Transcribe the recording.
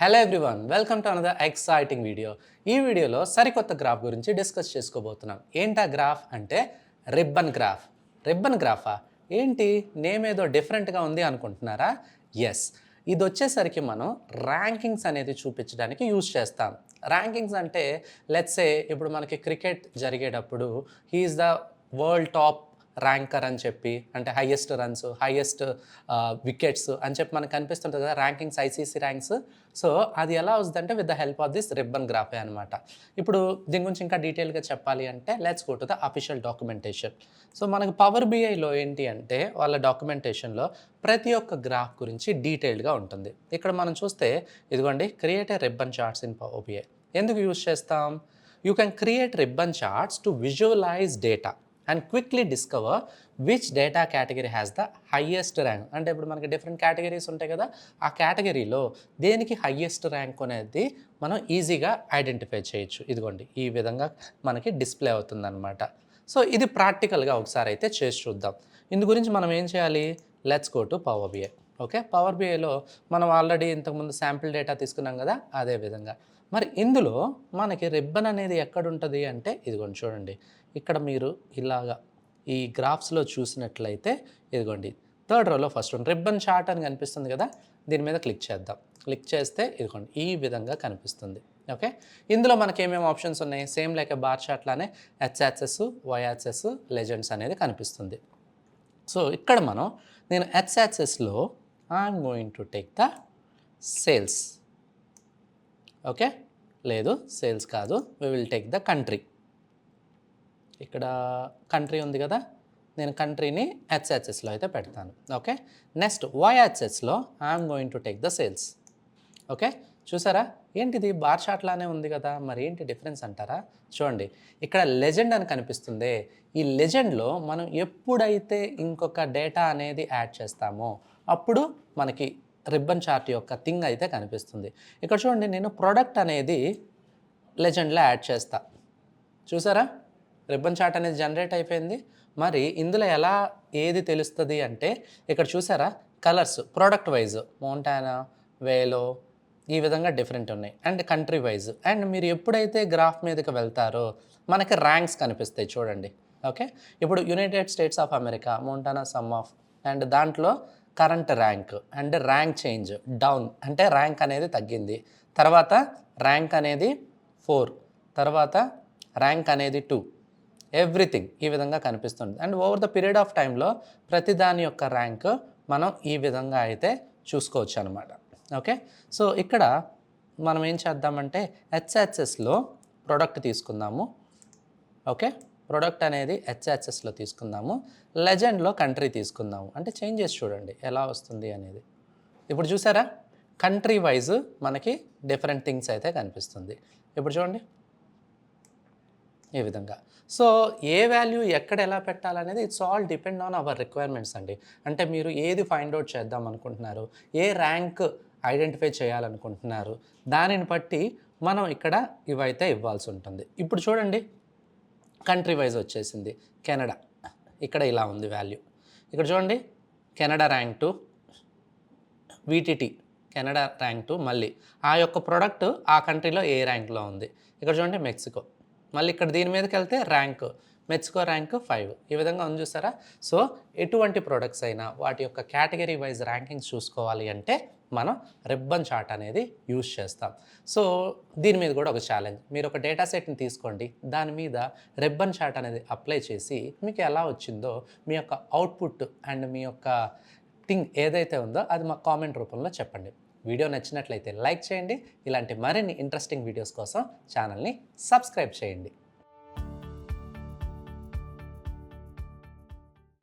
Hello everyone, welcome to another exciting video. ఈ వీడియోలో సరికొత్త గ్రాఫ్ గురించి డిస్కస్ చేసుకోబోతున్నాం. ఏంటా గ్రాఫ్ అంటే రిబ్బన్ గ్రాఫ్. రిబ్బన్ గ్రాఫా ఏంటి, నేమ్ ఏదో డిఫరెంట్గా ఉంది అనుకుంటున్నారా? ఎస్, ఇది వచ్చేసరికి మనం ర్యాంకింగ్స్ అనేది చూపించడానికి యూజ్ చేస్తాం. ర్యాంకింగ్స్ అంటే లెట్స్ సే ఇప్పుడు మనకి క్రికెట్ జరిగేటప్పుడు he is the world top ranker అని చెప్పి, అంటే హైయెస్ట్ రన్స్, హైయెస్ట్ వికెట్స్ అని చెప్పి మనకు కనిపిస్తుంటుంది కదా ర్యాంకింగ్స్, ఐసీసీ ర్యాంక్స్. సో అది ఎలా వస్తుందంటే with the help of this ribbon గ్రాఫే అనమాట. ఇప్పుడు దీని గురించి ఇంకా డీటెయిల్గా చెప్పాలి అంటే let's go to the official documentation. So మనకు పవర్ బిఐలో ఏంటి అంటే వాళ్ళ డాక్యుమెంటేషన్లో ప్రతి ఒక్క గ్రాఫ్ గురించి డీటెయిల్డ్గా ఉంటుంది. ఇక్కడ మనం చూస్తే ఇదిగోండి, create a ribbon charts in Power BI. ఎందుకు యూజ్ చేస్తాం? You can create ribbon charts to visualise data and quickly discover which data category has the highest rank. అంటే ఇప్పుడు మనకి డిఫరెంట్ కేటగిరీస్ ఉంటాయి కదా, ఆ కేటగిరీలో దేనికి హయ్యెస్ట్ ర్యాంక్ అనేది మనం ఈజీగా ఐడెంటిఫై చేయొచ్చు. ఇదిగోండి, ఈ విధంగా మనకి డిస్ప్లే అవుతుందన్నమాట. సో ఇది ప్రాక్టికల్గా ఒకసారి అయితే చేసి చూద్దాం. ఇందు గురించి మనం ఏం చేయాలి? Let's go to power BI. Okay, power బిఐలో మనం ఆల్రెడీ ఇంతకుముందు శాంపిల్ డేటా తీసుకున్నాం కదా, అదే విధంగా మరి ఇందులో మనకి రిబ్బన్ అనేది ఎక్కడుంటుంది అంటే ఇదిగోండి చూడండి, ఇక్కడ మీరు ఇలాగా ఈ గ్రాఫ్స్లో చూసినట్లయితే ఇదిగోండి థర్డ్ రోలో ఫస్ట్ వన్ రిబ్బన్ చార్ట్ అని కనిపిస్తుంది కదా, దీని మీద క్లిక్ చేద్దాం. క్లిక్ చేస్తే ఇదిగోండి ఈ విధంగా కనిపిస్తుంది. ఓకే, ఇందులో మనకి ఏమేమి ఆప్షన్స్ ఉన్నాయి? సేమ్ లైక్ బార్ చార్ట్లానే X axes, Y axes, legends అనేది కనిపిస్తుంది. సో ఇక్కడ నేను ఎక్స్ యాక్సెస్లో I'm going to take the sales. Okay, లేదు సేల్స్ కాదు, we will take the country. ఇక్కడ కంట్రీ ఉంది కదా, నేను కంట్రీని హెచ్హెచ్ఎస్లో అయితే పెడతాను. ఓకే, నెక్స్ట్ వై యాక్సెస్లో I'm going to take the sales. Okay, చూసారా ఏంటిది బార్ చార్ట్ లానే ఉంది కదా, మరి ఏంటి డిఫరెన్స్ అంటారా? చూడండి, ఇక్కడ లెజెండ్ అని కనిపిస్తుంది. ఈ లెజెండ్లో మనం ఎప్పుడైతే ఇంకొక డేటా అనేది యాడ్ చేస్తామో అప్పుడు మనకి రిబ్బన్ చార్ట్ యొక్క థింగ్ అయితే కనిపిస్తుంది. ఇక్కడ చూడండి, నేను ప్రోడక్ట్ అనేది లెజెండ్లో యాడ్ చేస్తా. చూసారా, రిబ్బన్ చార్ట్ అనేది జనరేట్ అయిపోయింది. మరి ఇందులో ఎలా ఏది తెలుస్తుంది అంటే ఇక్కడ చూసారా, కలర్స్ ప్రోడక్ట్ వైజ్ మోంటానా, వేలో ఈ విధంగా డిఫరెంట్ ఉన్నాయి, అండ్ కంట్రీ వైజ్. అండ్ మీరు ఎప్పుడైతే గ్రాఫ్ మీదకి వెళ్తారో మనకి ర్యాంక్స్ కనిపిస్తాయి చూడండి. ఓకే, ఇప్పుడు United States of America, Montana sum of, and దాంట్లో current rank and rank change down అంటే ర్యాంక్ అనేది తగ్గింది, తర్వాత ర్యాంక్ అనేది 4, తర్వాత ర్యాంక్ అనేది 2, ఎవ్రీథింగ్ ఈ విధంగా కనిపిస్తుంది. And over the period of టైంలో ప్రతి దాని యొక్క ర్యాంక్ మనం ఈ విధంగా అయితే చూసుకోవచ్చు అనమాట. ఓకే, సో ఇక్కడ మనం ఏం చేద్దామంటే హెచ్హెచ్ఎస్లో ప్రొడక్ట్ తీసుకుందాము. ఓకే, ప్రొడక్ట్ అనేది హెచ్హెచ్ఎస్లో తీసుకుందాము, లెజెండ్లో కంట్రీ తీసుకుందాము. అంటే చేంజ్ చేసి చూడండి ఎలా వస్తుంది అనేది. ఇప్పుడు చూసారా, కంట్రీ వైజ్ మనకి డిఫరెంట్ థింగ్స్ అయితే కనిపిస్తుంది. ఇప్పుడు చూడండి ఈ విధంగా. సో ఏ వాల్యూ ఎక్కడ ఎలా పెట్టాలనేది it's all depend on hour requirements అండి. అంటే మీరు ఏది ఫైండ్ అవుట్ చేద్దాం అనుకుంటున్నారు, ఏ ర్యాంక్ ఐడెంటిఫై చేయాలనుకుంటున్నారు, దానిని బట్టి మనం ఇక్కడ ఇవైతే ఇవ్వాల్సి ఉంటుంది. ఇప్పుడు చూడండి, కంట్రీ వైజ్ వచ్చేసింది కెనడా, ఇక్కడ ఇలా ఉంది వాల్యూ. ఇక్కడ చూడండి, Canada rank 2, VTT Canada rank 2, మళ్ళీ ఆ యొక్క ప్రోడక్ట్ ఆ కంట్రీలో ఏ ర్యాంక్లో ఉంది. ఇక్కడ చూడండి మెక్సికో, మళ్ళీ ఇక్కడ దీని మీదకి వెళ్తే ర్యాంక్ మెక్సికో ర్యాంక్ 5, ఈ విధంగా ఉంది చూసారా. సో ఎటువంటి ప్రొడక్ట్స్ అయినా వాటి యొక్క కేటగిరీ వైజ్ ర్యాంకింగ్స్ చూసుకోవాలి అంటే మనం రిబ్బన్ చార్ట్ అనేది యూజ్ చేస్తాం. సో దీని మీద కూడా ఒక ఛాలెంజ్, మీరు ఒక డేటా సెట్ని తీసుకోండి, దాని మీద రిబ్బన్ చార్ట్ అనేది అప్లై చేసి మీకు ఎలా వచ్చిందో మీ యొక్క అవుట్పుట్ అండ్ మీ యొక్క థింగ్ ఏదైతే ఉందో అది మా కామెంట్ రూపంలో చెప్పండి. వీడియో నచ్చినట్లయితే లైక్ చేయండి. ఇలాంటి మరిన్ని ఇంట్రెస్టింగ్ వీడియోస్ కోసం ఛానల్ని సబ్స్క్రైబ్ చేయండి.